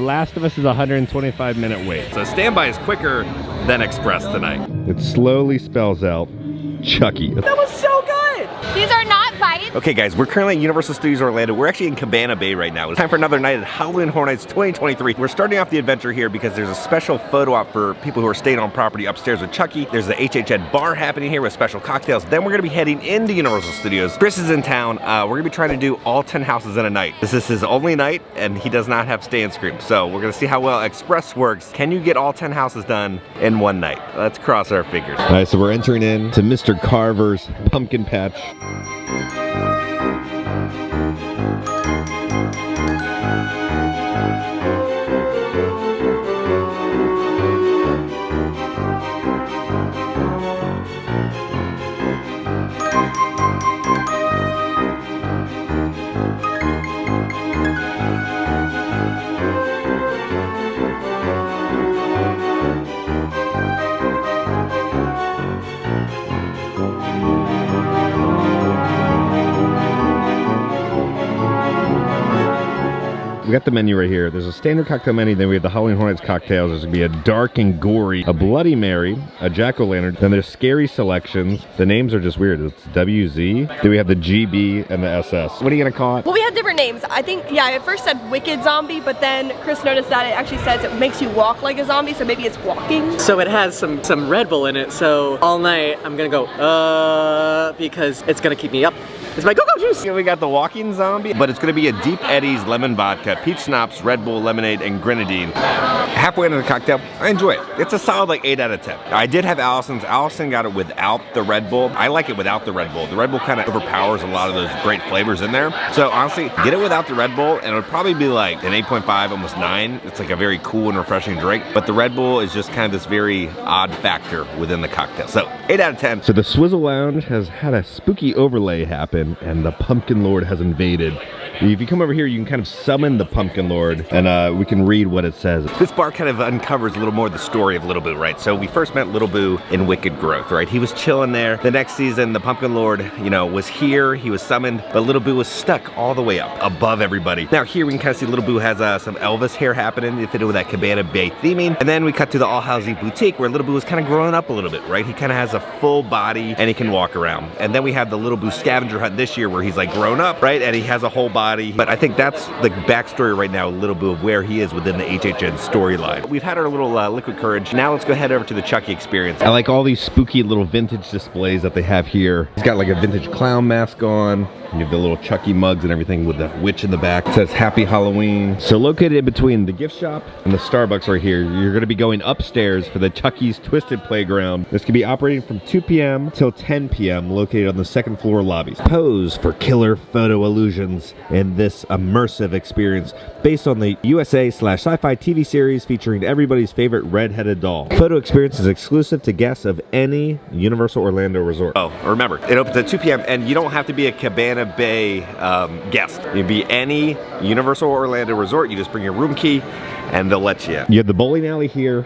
Last of Us is a 125-minute wait. So standby is quicker than express tonight. It slowly spells out Chucky. That was so good! These are not bites. Okay guys, we're currently at Universal Studios Orlando. We're actually in Cabana Bay right now. It's time for another night at Halloween Horror Nights 2023. We're starting off the adventure here because there's a special photo op for people who are staying on property upstairs with Chucky. There's the HHN bar happening here with special cocktails. Then we're gonna be heading into Universal Studios. Chris is in town. We're gonna be trying to do all 10 houses in a night. This is his only night and he does not have stay and scream. So we're gonna see how well Express works. Can you get all 10 houses done in one night? Let's cross our fingers. All right, so we're entering in to Mr. Carver's pumpkin patch. We got the menu right here. There's a standard cocktail menu, then we have the Halloween Horror Nights cocktails. There's gonna be a dark and gory, a Bloody Mary, a jack-o'-lantern, then there's scary selections. The names are just weird. It's WZ. Then we have the GB and the SS. What are you gonna call it? Well, we had different names. I think, yeah, I at first said Wicked Zombie, but then Chris noticed that it actually says it makes you walk like a zombie, so maybe it's walking. So it has some Red Bull in it, so all night I'm gonna go, because it's gonna keep me up. It's my go-go juice. We got the walking zombie, but it's gonna be a Deep Eddie's lemon vodka, peach schnapps, Red Bull, lemonade, and grenadine. Halfway into the cocktail, I enjoy it. It's a solid like 8 out of 10. I did have Allison's. Allison got it without the Red Bull. I like it without the Red Bull. The Red Bull kind of overpowers a lot of those great flavors in there. So honestly, get it without the Red Bull, and it would probably be like an 8.5, almost 9. It's like a very cool and refreshing drink, but the Red Bull is just kind of this very odd factor within the cocktail. So 8 out of 10. So the Swizzle Lounge has had a spooky overlay happen, and the Pumpkin Lord has invaded. If you come over here, you can kind of summon the Pumpkin Lord, and we can read what it says. This bar kind of uncovers a little more of the story of Little Boo, right? So we first met Little Boo in Wicked Growth, right? He was chilling there. The next season, the Pumpkin Lord, you know, was here. He was summoned, but Little Boo was stuck all the way up above everybody. Now here we can kind of see Little Boo has some Elvis hair happening. It fitted with that Cabana Bay theming. And then we cut to the All Hallows Eve Boutique where Little Boo is kind of growing up a little bit, right? He kind of has a full body and he can walk around. And then we have the Little Boo scavenger hunt this year where he's like grown up, right? And he has a whole body. But I think that's the backstory right now, a little bit of where he is within the HHN storyline. We've had our little liquid courage. Now let's go head over to the Chucky experience. I like all these spooky little vintage displays that they have here. He's got like a vintage clown mask on. You have the little Chucky mugs and everything with the witch in the back. It says Happy Halloween. So located in between the gift shop and the Starbucks right here, you're gonna be going upstairs for the Chucky's Twisted Playground. This can be operating from 2 p.m. till 10 p.m. located on the second floor lobbies. Pose for killer photo illusions in this immersive experience based on the USA/Sci-Fi TV series featuring everybody's favorite red-headed doll. Photo experience is exclusive to guests of any Universal Orlando resort. Oh, remember, it opens at 2 p.m. and you don't have to be a Cabana Bay guest. You'd be any Universal Orlando resort. You just bring your room key and they'll let you in. You have the bowling alley here,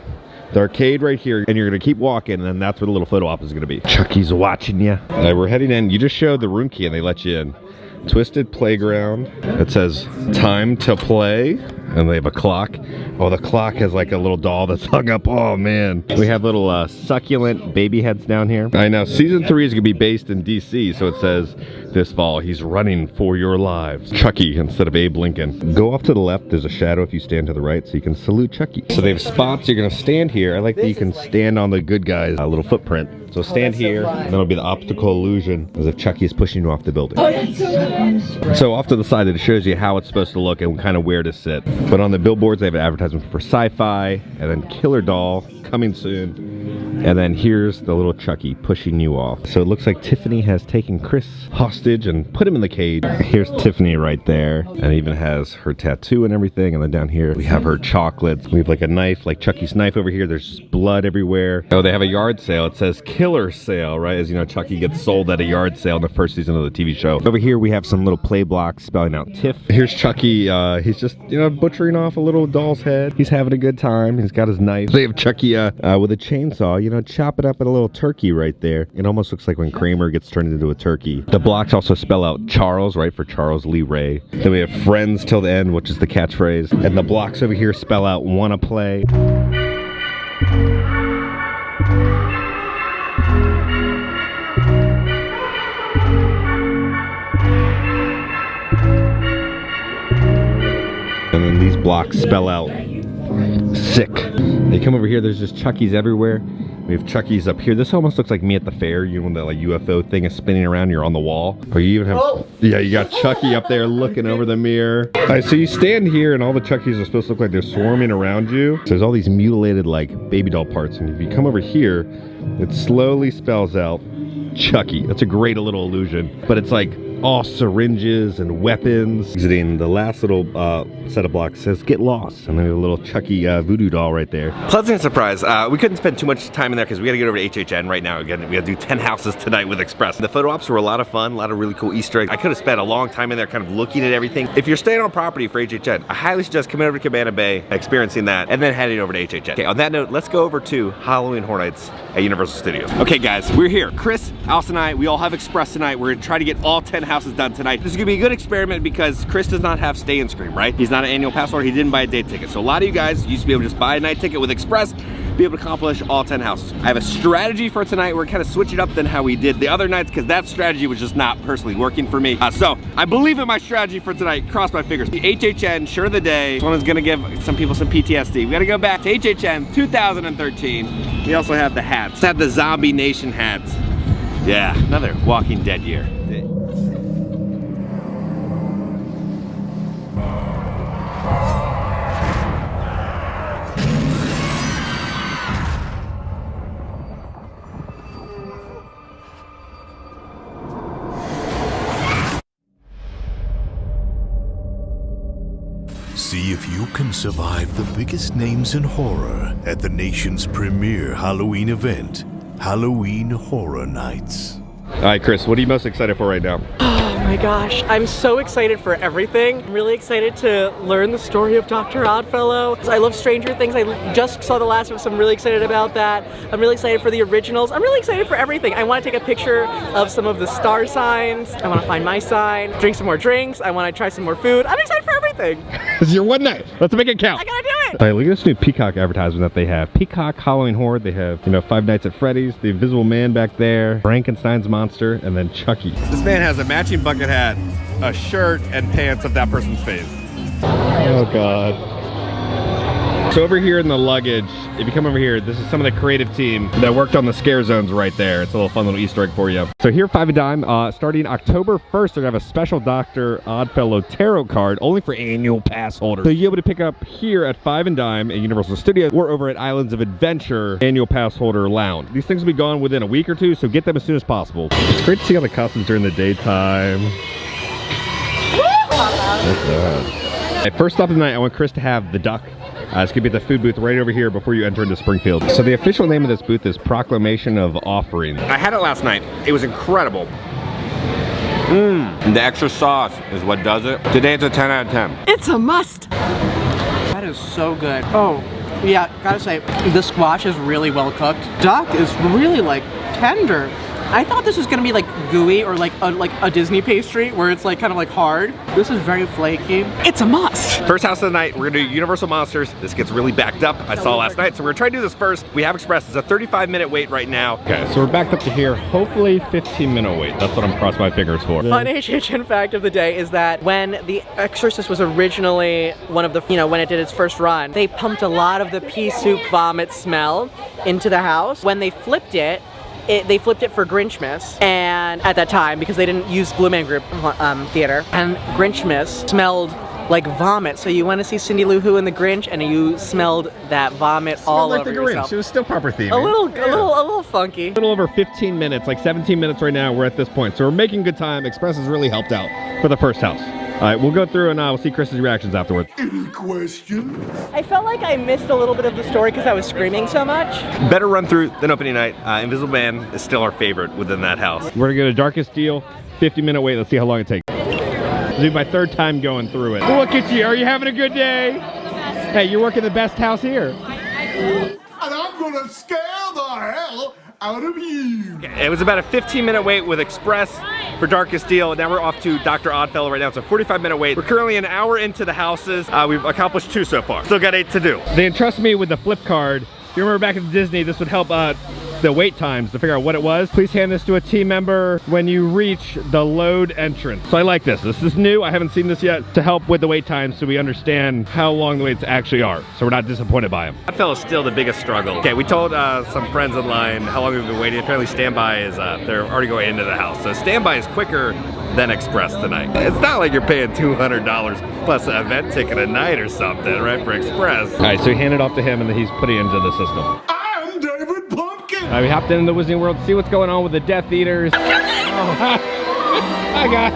the arcade right here, and you're gonna keep walking, and that's where the little photo op is gonna be. Chucky's watching you. We're heading in. You just showed the room key and they let you in. Twisted Playground. It says time to play, and they have a clock. Oh, the clock has like a little doll that's hung up. Oh man. We have little succulent baby heads down here. I know season 3 is gonna be based in DC, so it says this fall he's running for your lives. Chucky instead of Abe Lincoln. Go off to the left, there's a shadow if you stand to the right, so you can salute Chucky. So they have spots, you're gonna stand here. I like that you can stand on the good guy's little footprint. So stand here, and then it'll be the optical illusion as if Chucky is pushing you off the building. Oh, that's so nice. So off to the side, it shows you how it's supposed to look and kind of where to sit. But on the billboards, they have an advertisement for Sci-Fi, and then Killer Doll, coming soon. And then here's the little Chucky pushing you off. So it looks like Tiffany has taken Chris hostage and put him in the cage. Here's Tiffany right there, and it even has her tattoo and everything. And then down here, we have her chocolates. We have like a knife, like Chucky's knife over here. There's just blood everywhere. Oh, they have a yard sale. It says Killer Sale, right? As you know, Chucky gets sold at a yard sale in the first season of the TV show. Over here, we have some little play blocks spelling out Tiff. Here's Chucky. He's just, you know, butchering off a little doll's head. He's having a good time. He's got his knife. They have Chucky with a chainsaw, you know, know, chop it up at a little turkey right there. It almost looks like when Kramer gets turned into a turkey. The blocks also spell out Charles, right, for Charles Lee Ray. Then we have friends till the end, which is the catchphrase. And the blocks over here spell out wanna play. And then these blocks spell out sick. They come over here, there's just Chuckies everywhere. We have Chuckies up here. This almost looks like me at the fair, you know, when the like UFO thing is spinning around, you're on the wall. Or you even have, yeah, you got Chucky up there looking over the mirror. All right, so you stand here and all the Chuckies are supposed to look like they're swarming around you. So there's all these mutilated like baby doll parts. And if you come over here, it slowly spells out Chucky. That's a great little illusion. But it's like all syringes and weapons. Exiting the last little set of blocks says get lost, and then a little Chucky voodoo doll right there. Pleasant surprise. We couldn't spend too much time in there because we got to get over to HHN right now. Again, we got to do 10 houses tonight with Express. The photo ops were a lot of fun, a lot of really cool Easter eggs. I could have spent a long time in there kind of looking at everything. If you're staying on property for HHN, I highly suggest coming over to Cabana Bay, experiencing that, and then heading over to HHN. Okay, on that note, let's go over to Halloween Horror Nights at Universal Studios. Okay guys, we're here. Chris, Alice, and I, we all have Express tonight. We're gonna try to get all 10 houses done tonight. This is gonna be a good experiment because Chris does not have Stay and Scream, right? He's not an annual pass holder, he didn't buy a day ticket. So a lot of you guys used to be able to just buy a night ticket with Express, be able to accomplish all 10 houses. I have a strategy for tonight. We're kind of switching up than how we did the other nights because that strategy was just not personally working for me. So I believe in my strategy for tonight. Cross my fingers. The HHN, sure of the day. This one is gonna give some people some PTSD. We gotta go back to HHN 2013. We also have the hats. Let's have the Zombie Nation hats. Yeah, another Walking Dead year. See if you can survive the biggest names in horror at the nation's premier Halloween event, Halloween Horror Nights. All right, Chris, what are you most excited for right now? Oh my gosh, I'm so excited for everything. I'm really excited to learn the story of Dr. Oddfellow. I love Stranger Things. I just saw the last of it, so I'm really excited about that. I'm really excited for the originals. I'm really excited for everything. I want to take a picture of some of the star signs. I want to find my sign, drink some more drinks. I want to try some more food. I'm excited for everything. This is your one night. Let's make it count. I gotta do it. All right, look at this new Peacock advertisement that they have. Peacock Halloween Horror. They have, you know, Five Nights at Freddy's, the Invisible Man back there, Frankenstein's monster, and then Chucky. This man has a matching bucket hat, a shirt, and pants of that person's face. Oh God. So over here in the luggage, if you come over here, this is some of the creative team that worked on the scare zones right there. It's a little fun little Easter egg for you. So here, 5 a dime, starting October 1st, they're gonna have a special Dr. Oddfellow tarot card only for annual pass holders. So you'll be able to pick up here at 5 and dime at Universal Studios or over at Islands of Adventure annual pass holder lounge. These things will be gone within a week or two, so get them as soon as possible. It's great to see all the costumes during the daytime. First stop of the night, I want Chris to have the duck. It's gonna be at the food booth right over here before you enter into Springfield. So the official name of this booth is Proclamation of Offering. I had it last night. It was incredible. The extra sauce is what does it. Today it's a 10 out of 10. It's a must. That is so good. Oh, yeah, gotta say, the squash is really well cooked. Duck is really like tender. I thought this was gonna be like gooey or like a Disney pastry where it's like kind of like hard. This is very flaky. It's a must. First house of the night, we're gonna do Universal Monsters. This gets really backed up. I saw last night, so we're gonna try to do this first. We have Express. It's a 35-minute wait right now. Okay, so we're backed up to here. Hopefully 15-minute wait. That's what I'm crossing my fingers for. Fun HHN fact of the day is that when The Exorcist was originally one of the, when it did its first run, they pumped a lot of the pea soup vomit smell into the house. When they flipped it, they flipped it for Grinchmas, and at that time, because they didn't use Blue Man Group theater, and Grinchmas smelled like vomit. So you went to see Cindy Lou Who and the Grinch, and you smelled that vomit all over yourself. It was still proper theming. A little funky. A little over 15 minutes, like 17 minutes right now. We're at this point, so we're making good time. Express has really helped out for the first house. All right, we'll go through and we'll see Chris's reactions afterwards. Any questions? I felt like I missed a little bit of the story because I was screaming so much. Better run through than opening night. Invisible Man is still our favorite within that house. We're gonna go to Darkest Deal, 50-minute wait. Let's see how long it takes. This will be my third time going through it. Look at you, are you having a good day? Hey, you're working the best house here. And I'm gonna scare the hell out of you. It was about a 15-minute wait with Express for Darkest Deal. Now we're off to Dr. Oddfellow right now. It's a 45-minute wait. We're currently an hour into the houses. We've accomplished 2 so far. Still got 8 to do. They entrusted me with the flip card. If you remember back at Disney, this would help the wait times to figure out what it was. Please hand this to a team member when you reach the load entrance. So I like this. This is new. I haven't seen this yet to help with the wait times so we understand how long the waits actually are. So we're not disappointed by them. That is still the biggest struggle. Okay, we told some friends in line how long we've been waiting. Apparently standby is, they're already going into the house. So standby is quicker than Express tonight. It's not like you're paying $200 plus an event ticket a night or something, right, for Express. All right, so we hand it off to him and then he's putting it into the system. I'm David Pumpkin. We hopped into the Wizarding World to see what's going on with the Death Eaters. Oh, hi guys.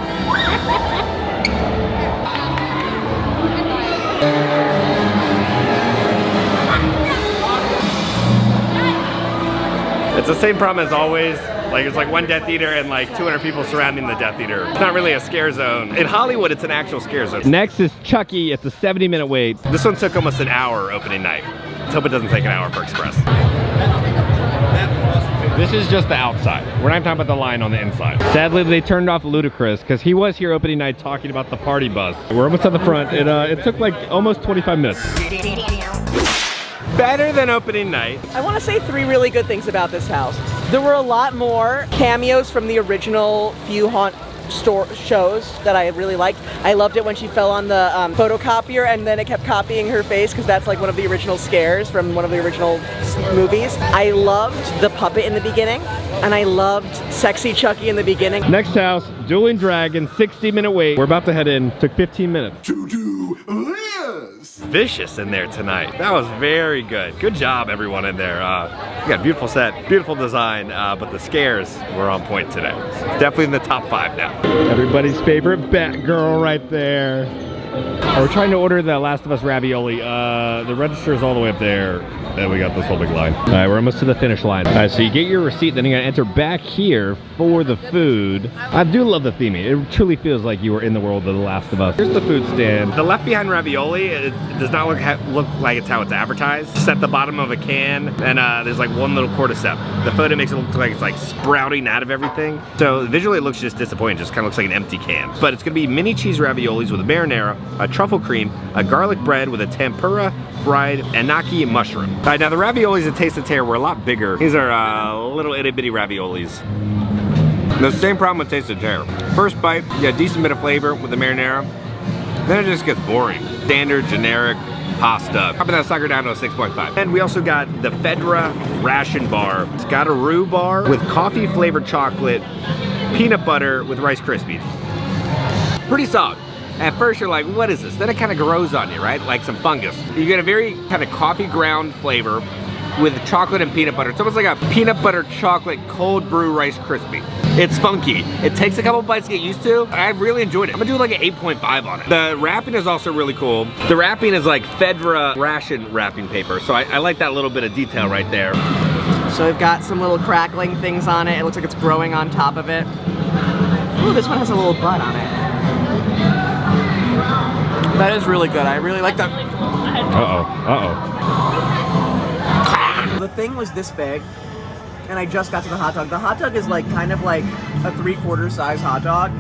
It's the same problem as always. Like, it's like one Death Eater and like 200 people surrounding the Death Eater. It's not really a scare zone. In Hollywood, it's an actual scare zone. Next is Chucky. It's a 70-minute wait. This one took almost an hour opening night. Let's hope it doesn't take an hour for Express. This is just the outside. We're not talking about the line on the inside. Sadly, they turned off Ludacris because he was here opening night talking about the party bus. We're almost at the front. It took like almost 25 minutes. Better than opening night. I want to say 3 really good things about this house. There were a lot more cameos from the original few haunt shows that I really liked. I loved it when she fell on the photocopier and then it kept copying her face because that's like one of the original scares from one of the original movies. I loved the puppet in the beginning and I loved Sexy Chucky in the beginning. Next house, Dueling Dragon, 60-minute wait. We're about to head in. Took 15 minutes. To do this. Vicious in there tonight. That was very good. Good job, everyone in there. We got a beautiful set, beautiful design, but the scares were on point today. Definitely in the top 5 now. Everybody's favorite Batgirl right there. We're trying to order the Last of Us ravioli. The register is all the way up there. And we got this whole big line. All right, we're almost to the finish line. All right, so you get your receipt, then you gotta enter back here for the food. I do love the theming. It truly feels like you were in the world of The Last of Us. Here's the food stand. The Left Behind ravioli, it does not look like it's how it's advertised. It's at the bottom of a can, and there's like one little cordyceps. The photo makes it look like it's like sprouting out of everything. So visually it looks just disappointing. Just kind of looks like an empty can. But it's gonna be mini cheese raviolis with a marinara, a truffle cream, a garlic bread with a tempura, fried anaki mushroom. All right, now the raviolis at Taste of Terror were a lot bigger. These are little itty bitty raviolis. The same problem with Taste of Terror. First bite, you get a decent bit of flavor with the marinara. Then it just gets boring. Standard, generic pasta. Popping that sucker down to a 6.5. And we also got the Fedra ration bar. It's got a roux bar with coffee flavored chocolate, peanut butter with Rice Krispies. Pretty solid. At first you're like, what is this? Then it kind of grows on you, right? Like some fungus. You get a very kind of coffee ground flavor with chocolate and peanut butter. It's almost like a peanut butter chocolate cold brew Rice Krispie. It's funky. It takes a couple bites to get used to. I really enjoyed it. I'm gonna do like an 8.5 on it. The wrapping is also really cool. The wrapping is like Fedra ration wrapping paper. So I like that little bit of detail right there. So we've got some little crackling things on it. It looks like it's growing on top of it. Ooh, this one has a little bud on it. That is really good. I really like that. The thing was this big, and I just got to the hot dog. The hot dog is like kind of like a 3/4 size hot dog.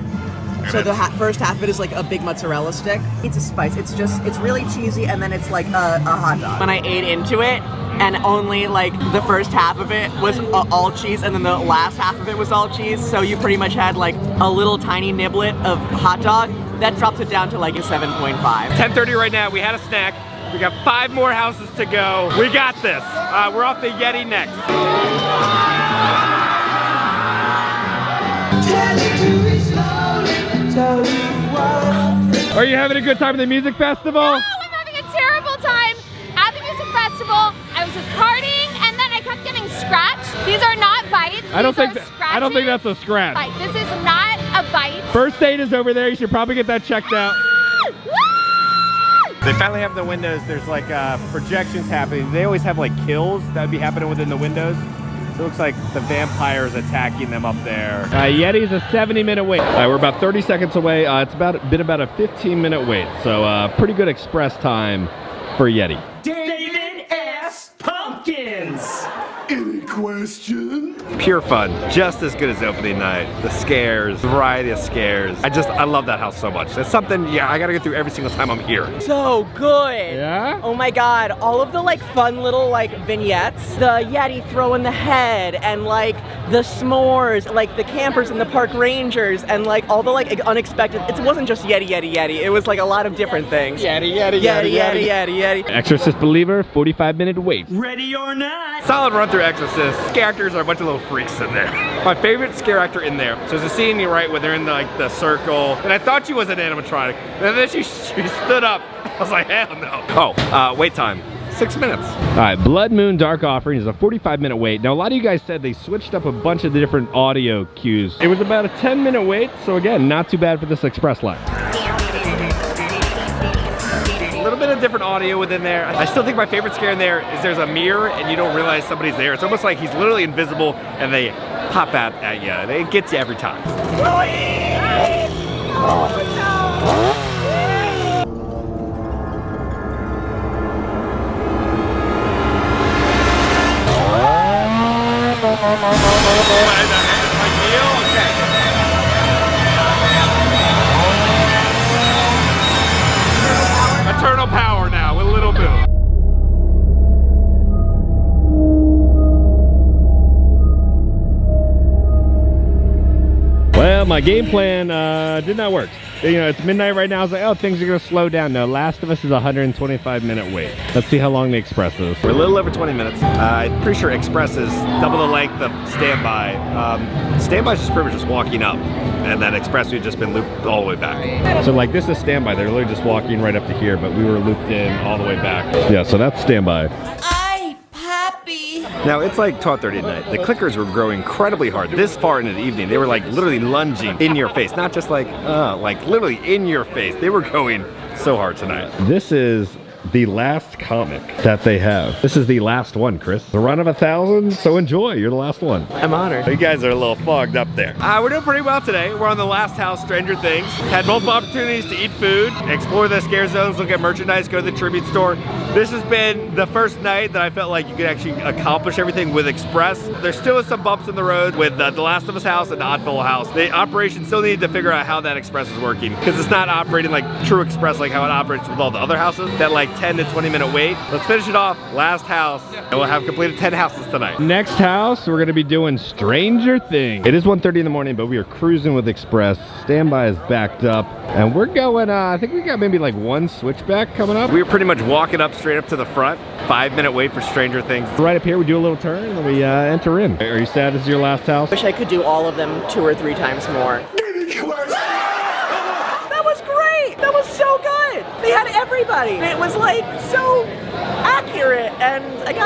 So the first half of it is like a big mozzarella stick. It's a spice. It's really cheesy, and then it's like a hot dog. When I ate into it, and only like the first half of it was all cheese, and then the last half of it was all cheese. So you pretty much had like a little tiny niblet of hot dog. That drops it down to like a 7.5. 10:30 right now. We had a snack. We got 5 more houses to go. We got this. We're off the Yeti next. Are you having a good time at the music festival? No, I'm having a terrible time at the music festival. I was just partying and then I kept getting scratched. These are not bites. I don't think that's a scratch. Bite. This is not a bite. First date is over there. You should probably get that checked out. They finally have the windows. There's like projections happening. They always have like kills that would be happening within the windows. So it looks like the vampires attacking them up there. Yeti's a 70-minute wait. We're about 30 seconds away. It's been about a 15-minute wait. So pretty good express time for Yeti. David S. Pumpkins. question. Pure fun, just as good as opening night. The scares, the variety of scares. I love that house so much. It's something, yeah, I gotta get through every single time I'm here. So good. Yeah? Oh my god, all of the like fun little like vignettes, the Yeti throwing the head, and like the s'mores, like the campers and the park rangers, and like all the like unexpected. It wasn't just Yeti. It was like a lot of different things. Yeti. Exorcist believer, 45-minute wait. Ready or not. Solid run through Exorcist. Scare actors are a bunch of little freaks in there. My favorite scare actor in there. So there's a scene, you're right, where they're in the circle, and I thought she was an animatronic, and then she stood up. I was like, hell no. Oh, wait time. 6 minutes. All right, Blood Moon Dark Offering is a 45-minute wait. Now, a lot of you guys said they switched up a bunch of the different audio cues. It was about a 10-minute wait, so again, not too bad for this express line. A little bit of different audio within there. I still think my favorite scare in there is there's a mirror and you don't realize somebody's there. It's almost like he's literally invisible and they pop out at you. And it gets you every time. Eternal power now with a little boom. Well, my game plan did not work. You know, it's midnight right now. I was like, oh, things are gonna slow down. No, Last of Us is a 125-minute wait. Let's see how long the Express is. We're a little over 20 minutes. I'm pretty sure Express is double the length of Standby. Standby is just pretty much just walking up, and then Express we've just been looped all the way back. So like this is Standby. They're literally just walking right up to here, but we were looped in all the way back. Yeah, so that's Standby. Now it's like 12:30 at night. The clickers were growing incredibly hard this far into the evening. They were like literally lunging in your face, not just like literally in your face. They were going so hard tonight. This is the last comic that they have. This is the last one, Chris. The run of 1,000, so enjoy. You're the last one. I'm honored. You guys are a little fogged up there. We're doing pretty well today. We're on the last house, Stranger Things. Had multiple opportunities to eat food, explore the scare zones, look at merchandise, go to the tribute store. This has been the first night that I felt like you could actually accomplish everything with Express. There still is some bumps in the road with the Last of Us house and the Oddfellow house. The operation still needed to figure out how that Express is working because it's not operating like true Express like how it operates with all the other houses. That like 10 to 20 minute wait. Let's finish it off. Last house. And we'll have completed 10 houses tonight. Next house, we're gonna be doing Stranger Things. It is 1:30 in the morning, but we are cruising with Express. Standby is backed up. And we're going, I think we got maybe like one switchback coming up. We were pretty much walking up straight up to the front. 5-minute wait for Stranger Things. Right up here, we do a little turn and then we enter in. Are you sad this is your last house? Wish I could do all of them 2 or 3 times more. That was great! That was so good! They had everybody! It was like so accurate and it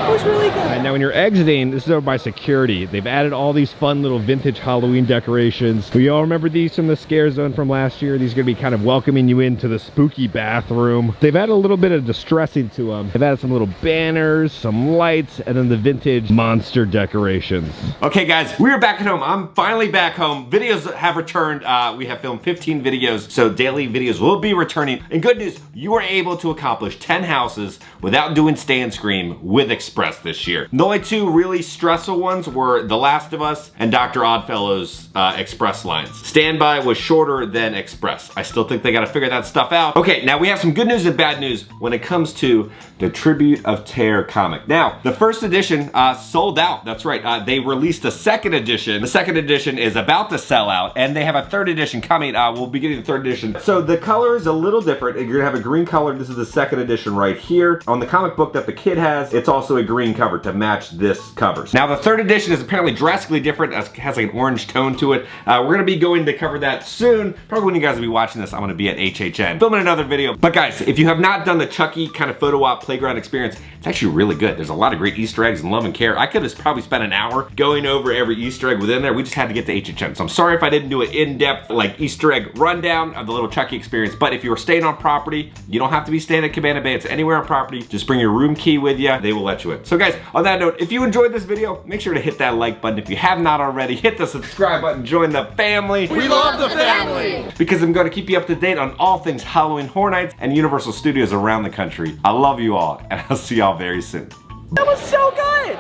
was really good. And now when you're exiting, this is over by security. They've added all these fun little vintage Halloween decorations. We all remember these from the scare zone from last year. These are gonna be kind of welcoming you into the spooky bathroom. They've added a little bit of distressing to them. They've added some little banners, some lights, and then the vintage monster decorations. Okay guys, we are back at home. I'm finally back home. Videos have returned. We have filmed 15 videos, so daily videos will be returning. And good news, you were able to accomplish 10 houses without doing Stay and Scream with Express this year. The only 2 really stressful ones were The Last of Us and Dr. Oddfellow's Express lines. Standby was shorter than Express. I still think they gotta figure that stuff out. Okay, now we have some good news and bad news when it comes to the Tribute of Terror comic. Now, the first edition sold out. That's right, they released a second edition. The second edition is about to sell out, and they have a third edition coming. We'll be getting the third edition. So the color is a little different. You're gonna have a green color. This is the second edition right here. On the comic book that the kid has, it's also a green cover to match this cover. Now the third edition is apparently drastically different. It has like an orange tone to it. We're gonna be going to cover that soon. Probably when you guys will be watching this, I'm gonna be at HHN filming another video. But guys, if you have not done the Chucky kind of photo op playground experience, it's actually really good. There's a lot of great Easter eggs and love and care. I could have probably spent an hour going over every Easter egg within there. We just had to get to HHN. So I'm sorry if I didn't do an in-depth like Easter egg rundown of the little Chucky experience. But if you were staying on property, you don't have to be staying at Cabana Bay. It's anywhere on property. Just bring your room key with you. They will let you in. So guys, on that note, if you enjoyed this video, make sure to hit that like button. If you have not already, hit the subscribe button, join the family. We love the family. Because I'm going to keep you up to date on all things Halloween Horror Nights and Universal Studios around the country. I love you all, and I'll see y'all very soon. That was so good.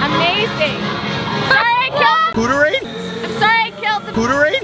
Amazing. Sorry I killed. Pooterade? I'm sorry I killed the. Pooterade?